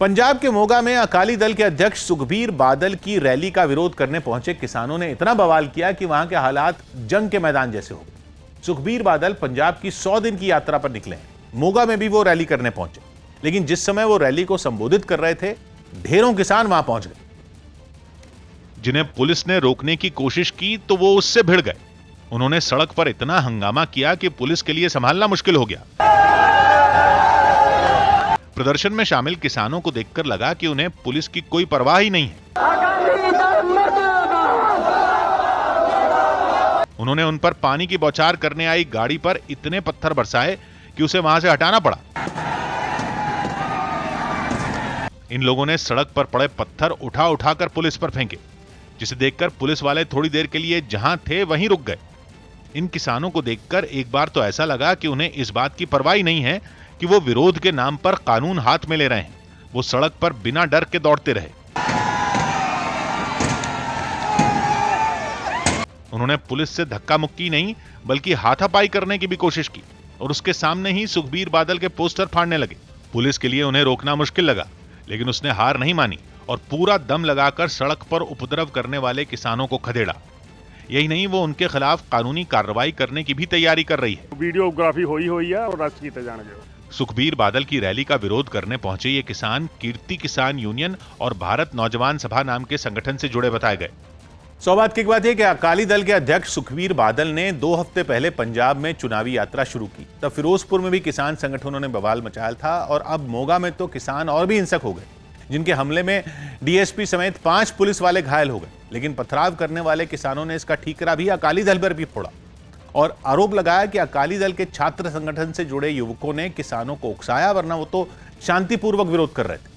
पंजाब के मोगा में अकाली दल के अध्यक्ष सुखबीर बादल की रैली का विरोध करने पहुंचे किसानों ने इतना बवाल किया कि वहां के हालात जंग के मैदान जैसे हो गए। सुखबीर बादल पंजाब की 100 दिन की यात्रा पर निकले हैं। मोगा में भी वो रैली करने पहुंचे, लेकिन जिस समय वो रैली को संबोधित कर रहे थे, ढेरों किसान वहां पहुंच गए। जिन्हें पुलिस ने रोकने की कोशिश की तो वो उससे भिड़ गए। उन्होंने सड़क पर इतना हंगामा किया कि पुलिस के लिए संभालना मुश्किल हो गया। प्रदर्शन में शामिल किसानों को देखकर लगा कि उन्हें पुलिस की कोई परवाह ही नहीं है। उन्होंने उन पर पानी की बौछार करने आई गाड़ी पर इतने पत्थर बरसाए कि उसे वहां से हटाना पड़ा। इन लोगों ने सड़क पर पड़े पत्थर उठा उठाकर पुलिस पर फेंके, जिसे देखकर पुलिस वाले थोड़ी देर के लिए जहां थे वहीं रुक गए। इन किसानों को देखकर एक बार तो ऐसा लगा कि उन्हें इस बात की परवाह ही नहीं है कि वो विरोध के नाम पर कानून हाथ में ले रहे हैं। वो सड़क पर बिना डर के दौड़ते रहे। उन्होंने पुलिस से धक्का मुक्की नहीं बल्कि हाथापाई करने की भी कोशिश की और उसके सामने ही सुखबीर बादल के पोस्टर फाड़ने लगे। पुलिस के लिए उन्हें रोकना मुश्किल लगा, लेकिन उसने हार नहीं मानी और पूरा दम लगाकर सड़क पर उपद्रव करने वाले किसानों को खदेड़ा। यही नहीं, वो उनके खिलाफ कानूनी कार्रवाई करने की भी तैयारी कर रही है। वीडियोग्राफी हुई है और अरेस्ट किए जाएंगे। सुखबीर बादल की रैली का विरोध करने पहुंचे ये किसान कीर्ति किसान यूनियन और भारत नौजवान सभा नाम के संगठन से जुड़े बताए गए। सौभाग्य की बात है कि अकाली दल के अध्यक्ष सुखबीर बादल ने 2 हफ्ते पहले पंजाब में चुनावी यात्रा शुरू की। तब फिरोजपुर में भी किसान संगठनों ने बवाल मचाया था और अब मोगा में तो किसान और भी हिंसक हो गए, जिनके हमले में डीएसपी समेत 5 पुलिस वाले घायल हो गए। लेकिन पथराव करने वाले किसानों ने इसका ठीकरा भी अकाली दल पर भी फोड़ा और आरोप लगाया कि अकाली दल के छात्र संगठन से जुड़े युवकों ने किसानों को उकसाया, वरना वो तो शांतिपूर्वक विरोध कर रहे थे।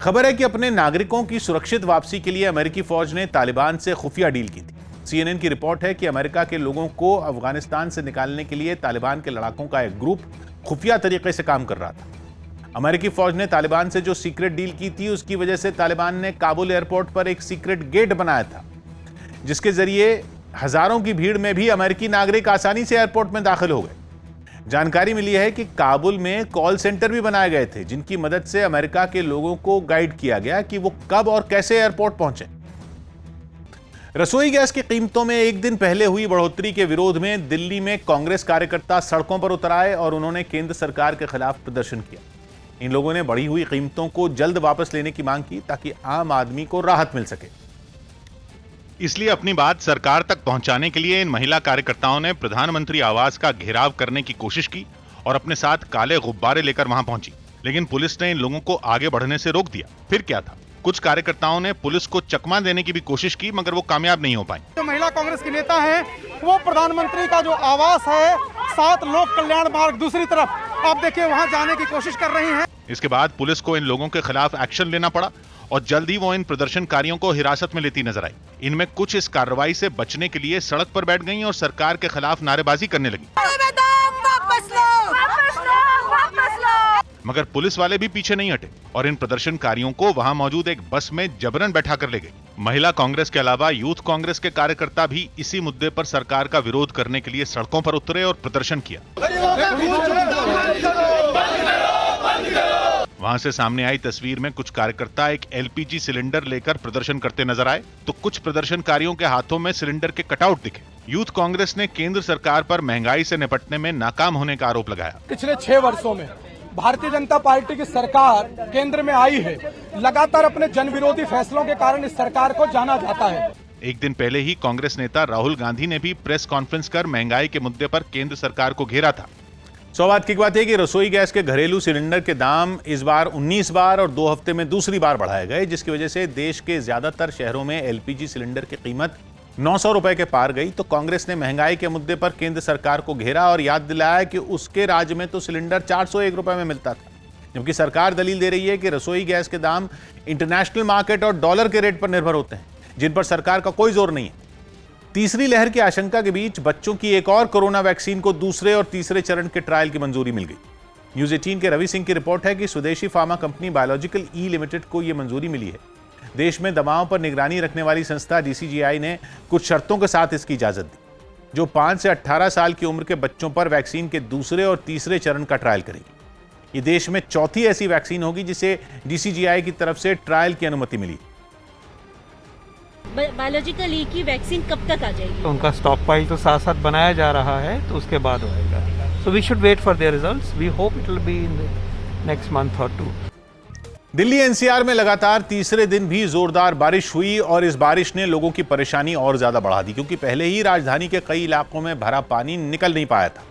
खबर है कि अपने नागरिकों की सुरक्षित वापसी के लिए अमेरिकी फौज ने तालिबान से खुफिया डील की थी। सीएनएन की रिपोर्ट है कि अमेरिका के लोगों को अफगानिस्तान से निकालने के लिए तालिबान के लड़ाकों का एक ग्रुप खुफिया तरीके से काम कर रहा था। अमेरिकी फौज ने तालिबान से जो सीक्रेट डील की थी, उसकी वजह से तालिबान ने काबुल एयरपोर्ट पर एक सीक्रेट गेट बनाया था, जिसके जरिए हजारों की भीड़ में भी अमेरिकी नागरिक आसानी से एयरपोर्ट में दाखिल हो गए। जानकारी मिली है कि काबुल में कॉल सेंटर भी बनाए गए थे, जिनकी मदद से अमेरिका के लोगों को गाइड किया गया कि वो कब और कैसे एयरपोर्ट पहुंचे। रसोई गैस की कीमतों में एक दिन पहले हुई बढ़ोतरी के विरोध में दिल्ली में कांग्रेस कार्यकर्ता सड़कों पर उतर आए और उन्होंने केंद्र सरकार के खिलाफ प्रदर्शन किया। इन लोगों ने बढ़ी हुई कीमतों को जल्द वापस लेने की मांग की ताकि आम आदमी को राहत मिल सके। इसलिए अपनी बात सरकार तक पहुंचाने के लिए इन महिला कार्यकर्ताओं ने प्रधानमंत्री आवास का घेराव करने की कोशिश की और अपने साथ काले गुब्बारे लेकर वहां पहुंची, लेकिन पुलिस ने इन लोगों को आगे बढ़ने से रोक दिया। फिर क्या था, कुछ कार्यकर्ताओं ने पुलिस को चकमा देने की भी कोशिश की, मगर वो कामयाब नहीं हो पाई। जो महिला कांग्रेस की नेता हैं, वो प्रधानमंत्री का जो आवास है 7 लोक कल्याण मार्ग दूसरी तरफ, आप देखिए वहां जाने की कोशिश कर रही हैं। इसके बाद पुलिस को इन लोगों के खिलाफ एक्शन लेना पड़ा और जल्द ही वो इन प्रदर्शनकारियों को हिरासत में लेती नजर आई। इनमें कुछ इस कार्रवाई से बचने के लिए सड़क पर बैठ गईं और सरकार के खिलाफ नारेबाजी करने लगी। मगर पुलिस वाले भी पीछे नहीं हटे और इन प्रदर्शनकारियों को वहां मौजूद एक बस में जबरन बैठा कर ले गए। महिला कांग्रेस के अलावा यूथ कांग्रेस के कार्यकर्ता भी इसी मुद्दे पर सरकार का विरोध करने के लिए सड़कों पर उतरे और प्रदर्शन किया। वहां से सामने आई तस्वीर में कुछ कार्यकर्ता एक एलपीजी सिलेंडर लेकर प्रदर्शन करते नजर आए तो कुछ प्रदर्शनकारियों के हाथों में सिलेंडर के कटआउट दिखे। यूथ कांग्रेस ने केंद्र सरकार पर महंगाई से निपटने में नाकाम होने का आरोप लगाया। पिछले 6 वर्षों में भारतीय जनता पार्टी की सरकार केंद्र में आई है, लगातार अपने जन विरोधी फैसलों के कारण इस सरकार को जाना जाता है। एक दिन पहले ही कांग्रेस नेता राहुल गांधी ने भी प्रेस कॉन्फ्रेंस कर महंगाई के मुद्दे पर केंद्र सरकार को घेरा था। सौभाग्य की बात है कि रसोई गैस के घरेलू सिलेंडर के दाम इस बार 19 बार और 2 हफ्ते में दूसरी बार बढ़ाए गए, जिसकी वजह से देश के ज्यादातर शहरों में एलपीजी सिलेंडर की कीमत 900 रुपए के पार गई। तो कांग्रेस ने महंगाई के मुद्दे पर केंद्र सरकार को घेरा और याद दिलाया कि उसके राज्य में तो सिलेंडर 401 रुपए में मिलता था, जबकि सरकार दलील दे रही है कि रसोई गैस के दाम इंटरनेशनल मार्केट और डॉलर के रेट पर निर्भर होते हैं, जिन पर सरकार का कोई जोर नहीं है। तीसरी लहर की आशंका के बीच बच्चों की एक और कोरोना वैक्सीन को दूसरे और तीसरे चरण के ट्रायल की मंजूरी मिल गई। न्यूज़ 18 के रवि सिंह की रिपोर्ट है कि स्वदेशी फार्मा कंपनी बायोलॉजिकल ई लिमिटेड को यह मंजूरी मिली है। देश में दवाओं पर निगरानी रखने वाली संस्था डीसीजीआई ने कुछ शर्तों के साथ इसकी इजाजत दी, जो 5 से 18 साल की उम्र के बच्चों पर वैक्सीन के दूसरे और तीसरे चरण का ट्रायल करेगी। ये देश में चौथी ऐसी वैक्सीन होगी जिसे DCGI की तरफ से ट्रायल की अनुमति मिली। बायोलॉजिकल ई की वैक्सीन कब तक आ जाएगी? तो उनका स्टॉक पाइल तो साथ साथ बनाया जा रहा है, तो उसके बाद होएगा। So we should wait for their results. We hope it will be in next month और 2। दिल्ली NCR में लगातार तीसरे दिन भी जोरदार बारिश हुई और इस बारिश ने लोगों की परेशानी और ज्यादा बढ़ा दी, क्योंकि पहले ही राजधानी के कई इलाकों में भरा पानी निकल नहीं पाया था।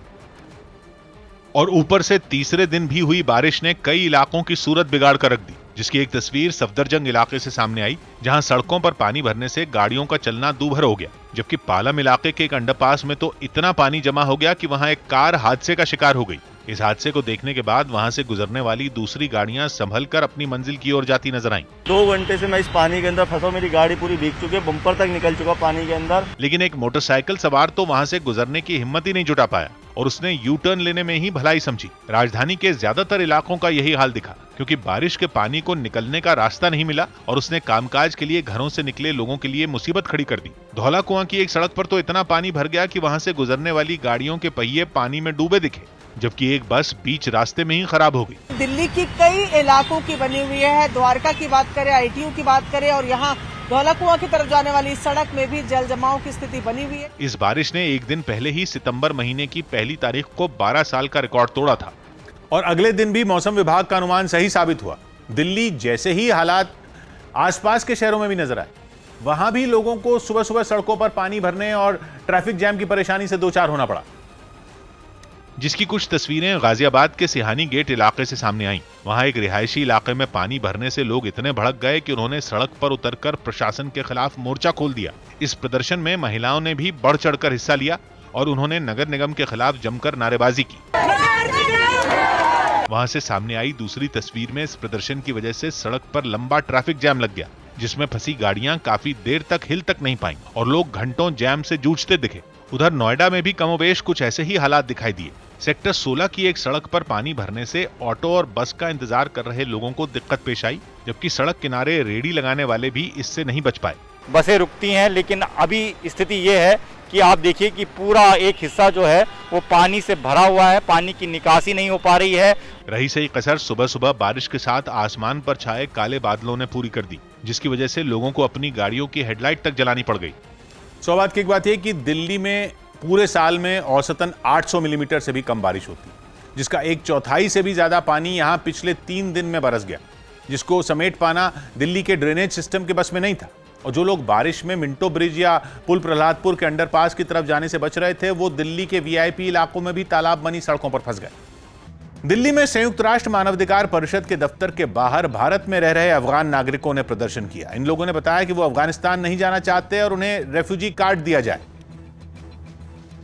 और ऊपर से तीसरे दिन भी हुई बारिश ने कई इलाकों की सूरत बिगाड़ कर रख दी, जिसकी एक तस्वीर सफदरजंग इलाके से सामने आई, जहां सड़कों पर पानी भरने से गाड़ियों का चलना दूभर हो गया। जबकि पालम इलाके के एक अंडरपास में तो इतना पानी जमा हो गया कि वहां एक कार हादसे का शिकार हो गई। इस हादसे को देखने के बाद वहां से गुजरने वाली दूसरी गाड़ियां संभल कर अपनी मंजिल की ओर जाती नजर आईं। 2 घंटे से मैं इस पानी के अंदर फंसा हूं, मेरी गाड़ी पूरी भीग चुकी है, बम्पर तक निकल चुका पानी के अंदर। लेकिन एक मोटरसाइकिल सवार तो वहां से गुजरने की हिम्मत ही नहीं जुटा पाया और उसने यू टर्न लेने में ही भलाई समझी। राजधानी के ज्यादातर इलाकों का यही हाल दिखा, क्योंकि बारिश के पानी को निकलने का रास्ता नहीं मिला और उसने कामकाज के लिए घरों से निकले लोगों के लिए मुसीबत खड़ी कर दी। धौला कुआं की एक सड़क पर तो इतना पानी भर गया कि वहां से गुजरने वाली गाड़ियों के पहिए पानी में डूबे दिखे, जबकि एक बस बीच रास्ते में ही खराब हो गई। दिल्ली की कई इलाकों की बनी हुई है, द्वारका की बात करें, ITU की बात करें, और यहाँ धौला कुआं की तरफ जाने वाली सड़क में भी जल जमाव की स्थिति बनी हुई है। इस बारिश ने एक दिन पहले ही सितंबर महीने की पहली तारीख को 12 साल का रिकॉर्ड तोड़ा था। और अगले दिन भी मौसम विभाग का अनुमान सही साबित हुआ। दिल्ली जैसे ही हालात आसपास के शहरों में भी नजर आए, वहां भी लोगों को सुबह सुबह सड़कों पर पानी भरने और ट्रैफिक जैम की परेशानी से दो चार होना पड़ा, जिसकी कुछ तस्वीरें गाजियाबाद के सिहानी गेट इलाके से सामने आईं। वहां एक रिहायशी इलाके में पानी भरने से लोग इतने भड़क गए कि उन्होंने सड़क पर उतरकर प्रशासन के खिलाफ मोर्चा खोल दिया। इस प्रदर्शन में महिलाओं ने भी बढ़ चढ़कर हिस्सा लिया और उन्होंने नगर निगम के खिलाफ जमकर नारेबाजी की। वहां से सामने आई दूसरी तस्वीर में इस प्रदर्शन की वजह से सड़क पर लंबा ट्रैफिक जैम लग गया, जिसमें फंसी गाड़ियां काफी देर तक हिल तक नहीं पाईं और लोग घंटों जैम से जूझते दिखे। उधर नोएडा में भी कमोबेश कुछ ऐसे ही हालात दिखाई दिए। सेक्टर 16 की एक सड़क पर पानी भरने से ऑटो और बस का इंतजार कर रहे लोगों को दिक्कत पेश आई, जबकि सड़क किनारे रेहड़ी लगाने वाले भी इससे नहीं बच पाए। बसें रुकती हैं, लेकिन अभी स्थिति ये है कि आप देखिए कि पूरा एक हिस्सा जो है वो पानी से भरा हुआ है, पानी की निकासी नहीं हो पा रही है। रही सही कसर सुबह सुबह बारिश के साथ आसमान पर छाए काले बादलों ने पूरी कर दी, जिसकी वजह से लोगों को अपनी गाड़ियों की हेडलाइट तक जलानी पड़ गई। सौभाग्य की एक बात यह कि दिल्ली में पूरे साल में औसतन 800 मिलीमीटर से भी कम बारिश होती, जिसका 1/4 से भी ज्यादा पानी यहां पिछले 3 दिन में बरस गया, जिसको समेट पाना दिल्ली के ड्रेनेज सिस्टम के बस में नहीं था। और जो लोग बारिश में मिंटो ब्रिज या पुल प्रहलादपुर के अंडरपास की तरफ जाने से बच रहे थे, वो दिल्ली के VIP इलाकों में भी तालाब बनी सड़कों पर फंस गए। दिल्ली में संयुक्त राष्ट्र मानवाधिकार परिषद के दफ्तर के बाहर भारत में रह रहे अफगान नागरिकों ने प्रदर्शन किया। इन लोगों ने बताया कि वो अफगानिस्तान नहीं जाना चाहते और उन्हें रेफ्यूजी कार्ड दिया जाए।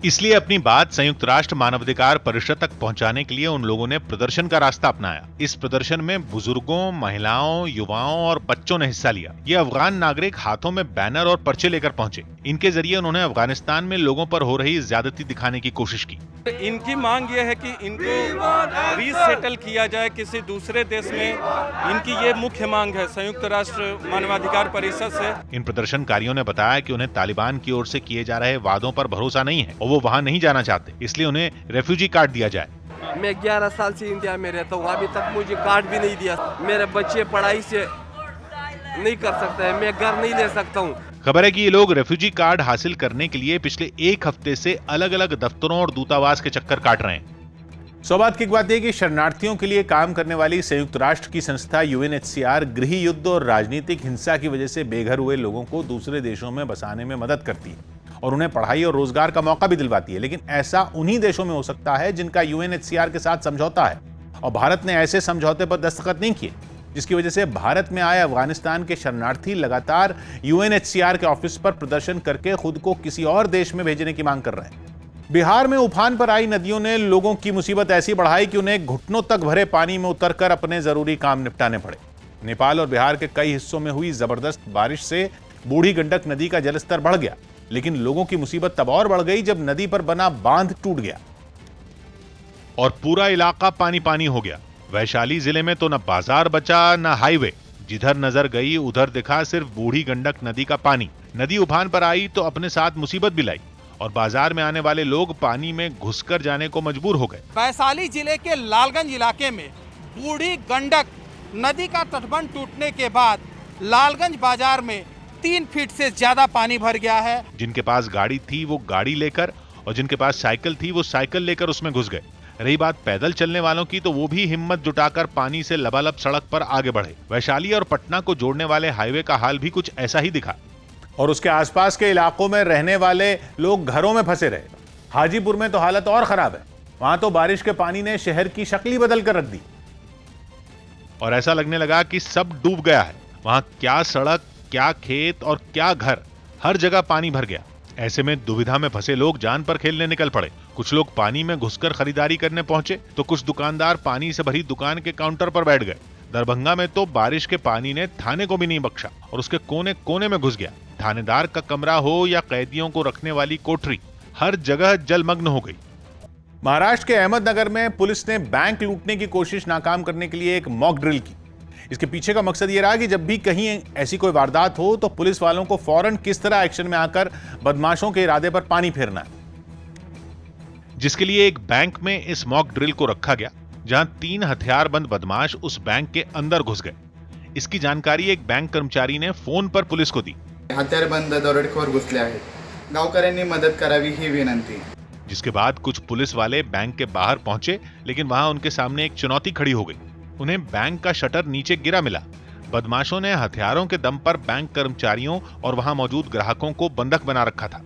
इसलिए अपनी बात संयुक्त राष्ट्र मानवाधिकार परिषद तक पहुंचाने के लिए उन लोगों ने प्रदर्शन का रास्ता अपनाया। इस प्रदर्शन में बुजुर्गों, महिलाओं, युवाओं और बच्चों ने हिस्सा लिया। ये अफगान नागरिक हाथों में बैनर और पर्चे लेकर पहुंचे। इनके जरिए उन्होंने अफगानिस्तान में लोगों पर हो रही ज्यादती दिखाने की कोशिश की। इनकी मांग ये है कि इनको रीसेटल किया जाए किसी दूसरे देश में। इनकी ये मुख्य मांग है संयुक्त राष्ट्र मानवाधिकार परिषद से। इन प्रदर्शनकारियों ने बताया कि उन्हें तालिबान की ओर से किए जा रहे वादों पर भरोसा नहीं है और वो वहां नहीं जाना चाहते, इसलिए उन्हें रेफ्यूजी कार्ड दिया जाए। मैं 11 साल से इंडिया में रहता हूँ, अभी तक मुझे कार्ड भी नहीं दिया। मेरे बच्चे पढ़ाई से नहीं कर सकते हैं, मैं घर नहीं ले सकता हूँ। खबर है कि ये लोग रेफ्यूजी कार्ड हासिल करने के लिए पिछले 1 हफ्ते से अलग अलग दफ्तरों और दूतावास के चक्कर काट रहे हैं। सौभाग्य की बात यह कि शरणार्थियों के लिए काम करने वाली संयुक्त राष्ट्र की संस्था UNHCR गृह युद्ध और राजनीतिक हिंसा की वजह से बेघर हुए लोगों को दूसरे देशों में बसाने में मदद करती है और उन्हें पढ़ाई और रोजगार का मौका भी दिलवाती है। लेकिन ऐसा उन्हीं देशों में हो सकता है जिनका UNHCR के साथ समझौता है, और भारत ने ऐसे समझौते पर दस्तखत नहीं किए, जिसकी वजह से भारत में आए अफगानिस्तान के शरणार्थी लगातार UNHCR के ऑफिस पर प्रदर्शन करके खुद को किसी और देश में भेजने की मांग कर रहे हैं। बिहार में उफान पर आई नदियों ने लोगों की मुसीबत ऐसी बढ़ाई कि उन्हें घुटनों तक भरे पानी में उतरकर अपने जरूरी काम निपटाने पड़े। नेपाल और बिहार के कई हिस्सों में हुई जबरदस्त बारिश से बूढ़ी गंडक नदी का जलस्तर बढ़ गया, लेकिन लोगों की मुसीबत तब और बढ़ गई जब नदी पर बना बांध टूट गया और पूरा इलाका पानी पानी हो गया। वैशाली जिले में तो न बाजार बचा न हाईवे, जिधर नजर गई उधर दिखा सिर्फ बूढ़ी गंडक नदी का पानी। नदी उफान पर आई तो अपने साथ मुसीबत भी लाई और बाजार में आने वाले लोग पानी में घुसकर जाने को मजबूर हो गए। वैशाली जिले के लालगंज इलाके में बूढ़ी गंडक नदी का तटबंध टूटने के बाद लालगंज बाजार में 3 फीट से ज्यादा पानी भर गया है। जिनके पास गाड़ी थी वो गाड़ी लेकर और जिनके पास साइकिल थी वो साइकिल लेकर उसमें घुस गए। रही बात पैदल चलने वालों की तो वो भी हिम्मत जुटाकर पानी से लबालब सड़क पर आगे बढ़े। वैशाली और पटना को जोड़ने वाले हाईवे का हाल भी कुछ ऐसा ही दिखा और उसके आसपास के इलाकों में रहने वाले लोग घरों में फंसे रहे। हाजीपुर में तो हालत और खराब है, वहां तो बारिश के पानी ने शहर की शक्ल ही बदल कर रख दी और ऐसा लगने लगा कि सब डूब गया है। वहां क्या सड़क, क्या खेत और क्या घर, हर जगह पानी भर गया। ऐसे में दुविधा में फंसे लोग जान पर खेलने निकल पड़े। कुछ लोग पानी में घुसकर खरीदारी करने पहुंचे तो कुछ दुकानदार पानी से भरी दुकान के काउंटर पर बैठ गए। दरभंगा में तो बारिश के पानी ने थाने को भी नहीं बख्शा और उसके कोने कोने में घुस गया। थानेदार का कमरा हो या कैदियों को रखने वाली कोठरी, हर जगह जलमग्न हो गई। महाराष्ट्र के अहमदनगर में पुलिस ने बैंक लूटने की कोशिश नाकाम करने के लिए एक मॉक ड्रिल की। इसके पीछे का मकसद यह रहा कि जब भी कहीं ऐसी कोई वारदात हो तो पुलिस वालों को फौरन किस तरह एक्शन में आकर बदमाशों के इरादे पर पानी फेरना है, जिसके लिए एक बैंक में इस मॉक ड्रिल को रखा गया, जहां 3 हथियारबंद बदमाश उस बैंक के अंदर घुस गए। इसकी जानकारी एक बैंक कर्मचारी ने फोन पर पुलिस को दी। हथियारबंद दरोडेखोर घुसले आहेत, गावकऱ्यांनी मदत करावी ही विनंती। जिसके बाद कुछ पुलिस वाले बैंक के बाहर पहुंचे, लेकिन वहां उनके सामने एक चुनौती खड़ी हो गई। उन्हें बैंक का शटर नीचे गिरा मिला। बदमाशों ने हथियारों के दम पर बैंक कर्मचारियों और वहां मौजूद ग्राहकों को बंधक बना रखा था,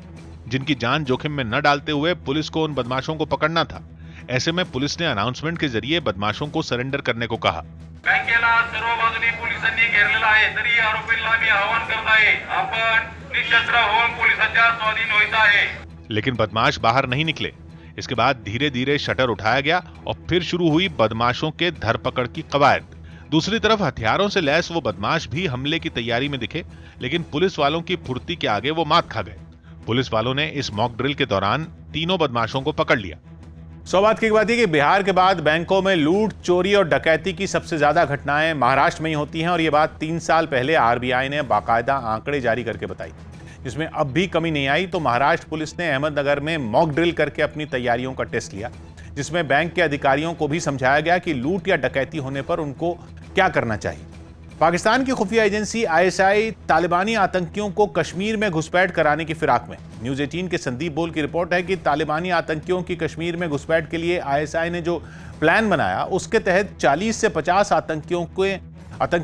जिनकी जान जोखिम में न डालते हुए पुलिस को उन बदमाशों को पकड़ना था। ऐसे में पुलिस ने अनाउंसमेंट के जरिए बदमाशों को सरेंडर करने को कहा। बँकेला सर्व बाजूनी पोलिसांनी घेरलेला आहे, तरी आरोपींना मी आवाहन करत आहे, आपण निशस्त्र होऊन पोलिसांच्या स्वाधीन होत आहे। लेकिन बदमाश बाहर नहीं निकले। इसके बाद धीरे धीरे शटर उठाया गया और फिर शुरू हुई बदमाशों के धरपकड़ की कवायद। दूसरी तरफ हथियारों से लैस वो बदमाश भी हमले की तैयारी में दिखे, लेकिन पुलिस वालों की फुर्ती के आगे वो मात खा गए। पुलिस वालों ने इस मॉक ड्रिल के दौरान तीनों बदमाशों को पकड़ लिया। सौभाग्य की बात है कि बिहार के बाद बैंकों में लूट, चोरी और डकैती की सबसे ज्यादा घटनाएं महाराष्ट्र में ही होती हैं और ये बात 3 साल पहले आरबीआई ने बाकायदा आंकड़े जारी करके बताई, जिसमें अब भी कमी नहीं आई। तो महाराष्ट्र पुलिस ने अहमदनगर में मॉक ड्रिल करके अपनी तैयारियों का टेस्ट लिया, जिसमें बैंक के अधिकारियों को भी समझाया गया कि लूट या डकैती होने पर उनको क्या करना चाहिए। पाकिस्तान की खुफिया एजेंसी आईएसआई तालिबानी आतंकियों को कश्मीर में घुसपैठ कराने की फिराक में। न्यूज 18 के संदीप बोल की रिपोर्ट है कि तालिबानी आतंकियों की कश्मीर में घुसपैठ के लिए आईएसआई ने जो प्लान बनाया, उसके तहत 40 से 50 आतंकियों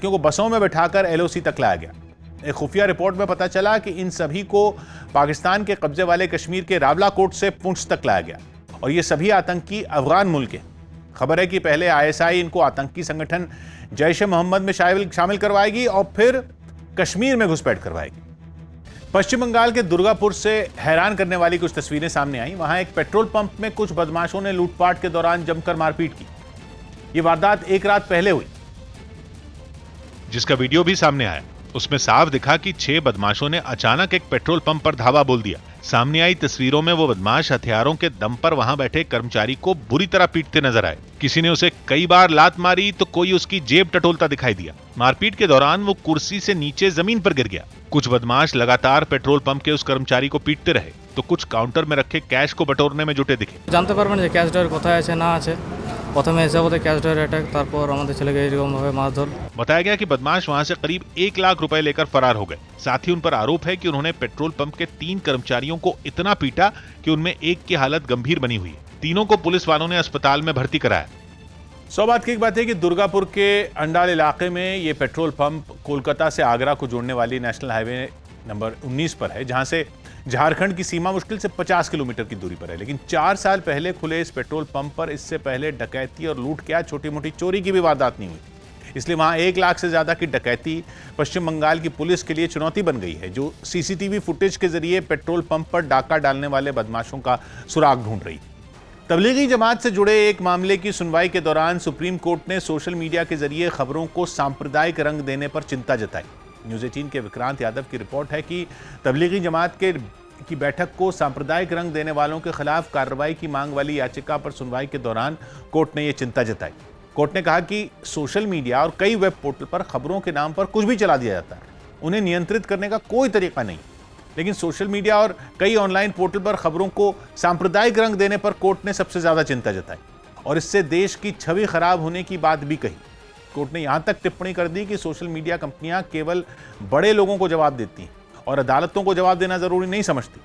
को बसों में बैठाकर एलओसी तक लाया गया। एक खुफिया रिपोर्ट में पता चला कि इन सभी को पाकिस्तान के कब्जे वाले कश्मीर के रावलाकोट से पुंछ तक लाया गया और ये सभी आतंकी अफगान मूल के। खबर है कि पहले आईएसआई इनको आतंकी संगठन जैश ए मोहम्मद में शामिल करवाएगी और फिर कश्मीर में घुसपैठ करवाएगी। पश्चिम बंगाल के दुर्गापुर से हैरान करने वाली कुछ तस्वीरें सामने आई। वहां एक पेट्रोल पंप में कुछ बदमाशों ने लूटपाट के दौरान जमकर मारपीट की। ये वारदात एक रात पहले हुई, जिसका वीडियो भी सामने आया। उसमें साफ दिखा कि 6 बदमाशों ने अचानक एक पेट्रोल पंप पर धावा बोल दिया। सामने आई तस्वीरों में वो बदमाश हथियारों के दम पर वहां बैठे कर्मचारी को बुरी तरह पीटते नजर आए। किसी ने उसे कई बार लात मारी तो कोई उसकी जेब टटोलता दिखाई दिया। मारपीट के दौरान वो कुर्सी से नीचे जमीन पर गिर गया। कुछ बदमाश लगातार पेट्रोल पंप के उस कर्मचारी को पीटते रहे तो कुछ काउंटर में रखे कैश को बटोरने में जुटे दिखे। जानते पारबेन जे कैश ड्रॉयर कोथाय आछे ना आछे। प्रथमे एसे बोलते कैश ड्रॉयर अटैक, तारपर आमादेर छेलेके एरकम भावे मारधर। बताया गया कि बदमाश वहां से करीब 1 लाख रुपए लेकर फरार हो गए। साथ ही उन पर आरोप है कि उन्होंने पेट्रोल पंप के 3 कर्मचारियों को इतना पीटा कि उनमें एक की हालत गंभीर बनी हुई है। तीनों को पुलिस वालों ने अस्पताल में भर्ती कराया। सौभाग्य की बात है कि दुर्गापुर के अंडाल इलाके में ये पेट्रोल पंप कोलकाता से आगरा को जोड़ने वाली नेशनल हाईवे नंबर 19 पर है, जहां से झारखंड की सीमा मुश्किल से 50 किलोमीटर की दूरी पर है। लेकिन 4 साल पहले खुले इस पेट्रोल पंप पर इससे पहले डकैती और लूट क्या, छोटी मोटी चोरी की भी वारदात नहीं हुई। इसलिए वहां 1 लाख से ज्यादा की डकैती पश्चिम बंगाल की पुलिस के लिए चुनौती बन गई है, जो सीसीटीवी फुटेज के जरिए पेट्रोल पंप पर डाका डालने वाले बदमाशों का सुराग ढूंढ रही। तबलीगी जमात से जुड़े एक मामले की सुनवाई के दौरान सुप्रीम कोर्ट ने सोशल मीडिया के जरिए खबरों को सांप्रदायिक रंग देने पर चिंता जताई। न्यूज 18 के विक्रांत यादव की रिपोर्ट है कि तबलीगी जमात की बैठक को सांप्रदायिक रंग देने वालों के खिलाफ कार्रवाई की मांग वाली याचिका पर सुनवाई के दौरान कोर्ट ने यह चिंता जताई। कोर्ट ने कहा कि सोशल मीडिया और कई वेब पोर्टल पर खबरों के नाम पर कुछ भी चला दिया जाता है, उन्हें नियंत्रित करने का कोई तरीका नहीं। लेकिन सोशल मीडिया और कई ऑनलाइन पोर्टल पर खबरों को सांप्रदायिक रंग देने पर कोर्ट ने सबसे ज्यादा चिंता जताई और इससे देश की छवि खराब होने की बात भी कही। कोर्ट ने यहां तक टिप्पणी कर दी कि सोशल मीडिया कंपनियां केवल बड़े लोगों को जवाब देती हैं और अदालतों को जवाब देना जरूरी नहीं समझती।